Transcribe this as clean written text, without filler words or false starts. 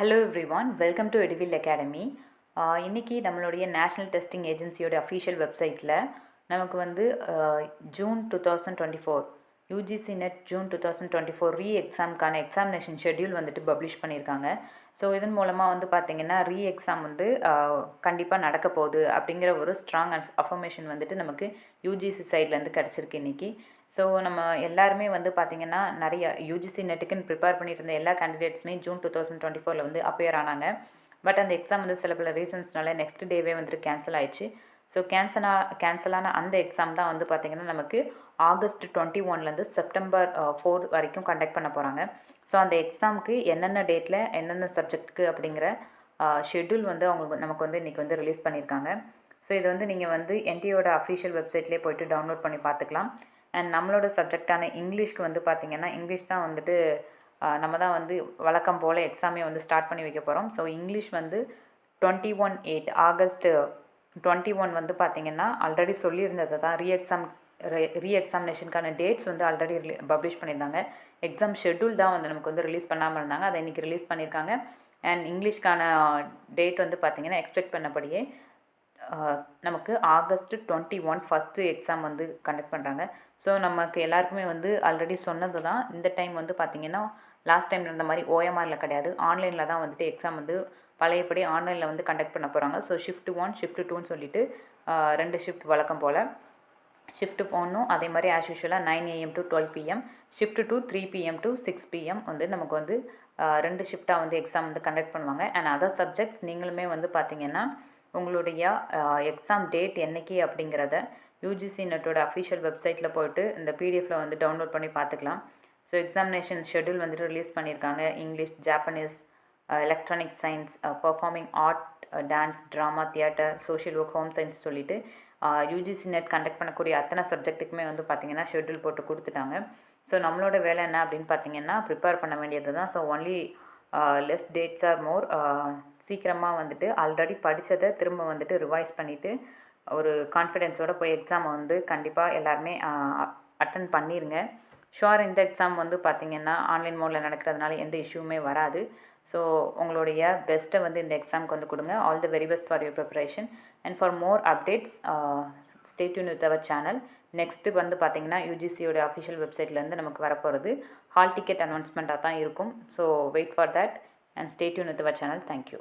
Hello everyone, welcome to எடிவில் academy. இன்றைக்கி நம்மளுடைய நேஷ்னல் டெஸ்டிங் ஏஜென்சியோட அஃபீஷியல் வெப்சைட்டில் நமக்கு வந்து ஜூன் 2024 யூஜிசி நெட் ஜூன் 2024 எக்ஸாமுக்கான எக்ஸாமினேஷன் ஷெட்யூல் வந்துட்டு பப்ளிஷ் பண்ணியிருக்காங்க. ஸோ இதன் மூலமாக வந்து பார்த்திங்கன்னா எக்ஸாம் வந்து கண்டிப்பாக நடக்க போகுது அப்படிங்கிற ஒரு ஸ்ட்ராங் அஃபர்மேஷன் வந்துட்டு நமக்கு யூஜிசி சைட்லேருந்து கிடச்சிருக்கு இன்றைக்கி. ஸோ நம்ம எல்லாருமே வந்து பார்த்திங்கன்னா நிறைய யூஜிசி நெட்டுக்குன்னு ப்ரிப்பேர் பண்ணிட்டு இருந்த எல்லா கேண்டிடேட்ஸுமே ஜூன் 2024 வந்து அப்பியர் ஆனாங்க. பட் அந்த எக்ஸாம் வந்து சில பல ரீசன்ஸ்னால நெக்ஸ்ட் டேவே வந்துட்டு கேன்சல் ஆயிடுச்சு. ஸோ கேன்சலான அந்த எக்ஸாம் தான் வந்து பார்த்திங்கன்னா நமக்கு ஆகஸ்ட் 21 செப்டம்பர் 4 வரைக்கும் கண்டக்ட் பண்ண போகிறாங்க. ஸோ அந்த எக்ஸாமுக்கு என்னென்ன டேட்டில் என்னென்ன சப்ஜெக்ட்டுக்கு அப்படிங்கிற ஷெட்யூல் வந்து அவங்களுக்கு நமக்கு வந்து இன்றைக்கி வந்து ரிலீஸ் பண்ணியிருக்காங்க. ஸோ இது வந்து நீங்கள் வந்து என்டிஏயோட அஃபிஷியல் வெப்சைட்லேயே போய்ட்டு டவுன்லோட் பண்ணி பார்த்துக்கலாம். அண்ட் நம்மளோட சப்ஜெக்டான இங்கிலீஷ்க்கு வந்து பார்த்திங்கன்னா இங்கிலீஷ் தான் வந்துட்டு நம்ம தான் வந்து வழக்கம் போல் எக்ஸாமே வந்து ஸ்டார்ட் பண்ணி வைக்க போகிறோம். ஸோ இங்கிலீஷ் வந்து 21/8 ஆகஸ்ட் 21 வந்து பார்த்திங்கன்னா ஆல்ரெடி சொல்லியிருந்தது தான் ரீஎக்ஸாமினேஷனுக்கான டேட்ஸ் வந்து ஆல்ரெடி பப்ளிஷ் பண்ணியிருந்தாங்க. எக்ஸாம் ஷெட்யூல் தான் வந்து நமக்கு வந்து ரிலீஸ் பண்ணாமல் இருந்தாங்க, அதை இன்றைக்கி ரிலீஸ் பண்ணியிருக்காங்க. அண்ட் இங்கிலீஷ்க்கான டேட் வந்து பார்த்திங்கன்னா எக்ஸ்பெக்ட் பண்ணபடியே நமக்கு ஆகஸ்ட் 21 ஃபஸ்ட்டு எக்ஸாம் வந்து கண்டக்ட் பண்ணுறாங்க. ஸோ நமக்கு எல்லாருக்குமே வந்து ஆல்ரெடி சொன்னது தான். இந்த டைம் வந்து பார்த்திங்கன்னா லாஸ்ட் டைம் இருந்த மாதிரி ஓஎம்ஆரில் கிடையாது, ஆன்லைனில் தான் வந்துட்டு எக்ஸாம் வந்து பழையபடி ஆன்லைனில் வந்து கண்டக்ட் பண்ண போகிறாங்க. ஸோ ஷிஃப்ட் 1 ஷிஃப்ட் 2ன்னு சொல்லிட்டு 2 ஷிஃப்ட் வழக்கம் போல். ஷிஃப்ட் 1ம் அதே மாதிரி ஆஸ் யூஷுவலாக 9 AM to 12 PM, shift 2 3 PM to 6 PM வந்து நமக்கு வந்து 2 ஷிஃப்டாக வந்து எக்ஸாம் வந்து கண்டக்ட் பண்ணுவாங்க. அண்ட் அதர் சப்ஜெக்ட்ஸ் நீங்களுமே வந்து பார்த்திங்கன்னா உங்களுடைய எக்ஸாம் டேட் என்றைக்கு அப்படிங்கிறத யூஜிசி நெட்டோட அஃபிஷியல் வெப்சைட்டில் போய்ட்டு இந்த பிடிஎஃப்பில் வந்து டவுன்லோட் பண்ணி பார்த்துக்கலாம். ஸோ எக்ஸாமினேஷன் ஷெட்யூல் வந்துட்டு ரிலீஸ் பண்ணியிருக்காங்க. English, Japanese, electronic science, performing art, dance, drama, theatre, social work, home science சொல்லிட்டு யூஜிசி நெட் கண்டக்ட் பண்ணக்கூடிய அத்தனை சப்ஜெக்ட்டுக்குமே வந்து பார்த்திங்கன்னா ஷெட்யூல் போட்டு கொடுத்துட்டாங்க. ஸோ நம்மளோட வேலை என்ன அப்படின்னு பார்த்திங்கன்னா ப்ரிப்பேர் பண்ண வேண்டியது தான். So only less dates or more. சீக்கிரமாக வந்துட்டு ஆல்ரெடி படித்ததை திரும்ப வந்துட்டு ரிவைஸ் பண்ணிவிட்டு ஒரு கான்ஃபிடென்ஸோடு போய் எக்ஸாமை வந்து கண்டிப்பாக எல்லாருமே அட்டன் பண்ணிடுங்க. ஷுவர் இந்த எக்ஸாம் வந்து பார்த்திங்கன்னா ஆன்லைன் மோடில் நடக்கிறதுனால எந்த இஷ்யூவுமே வராது. ஸோ உங்களுடைய பெஸ்ட்டை வந்து இந்த எக்ஸாமுக்கு வந்து கொடுங்க. All the very best for your preparation. And for more updates stay tuned with our channel. Next வந்து பார்த்திங்கன்னா யூஜிசியோட அஃபிஷியல் வெப்சைட்லேருந்து நமக்கு வரப்போகிறது ஹால் டிக்கெட் அனௌன்ஸ்மெண்ட்டாக தான் இருக்கும். So wait for that and stay tuned with our channel. Thank you.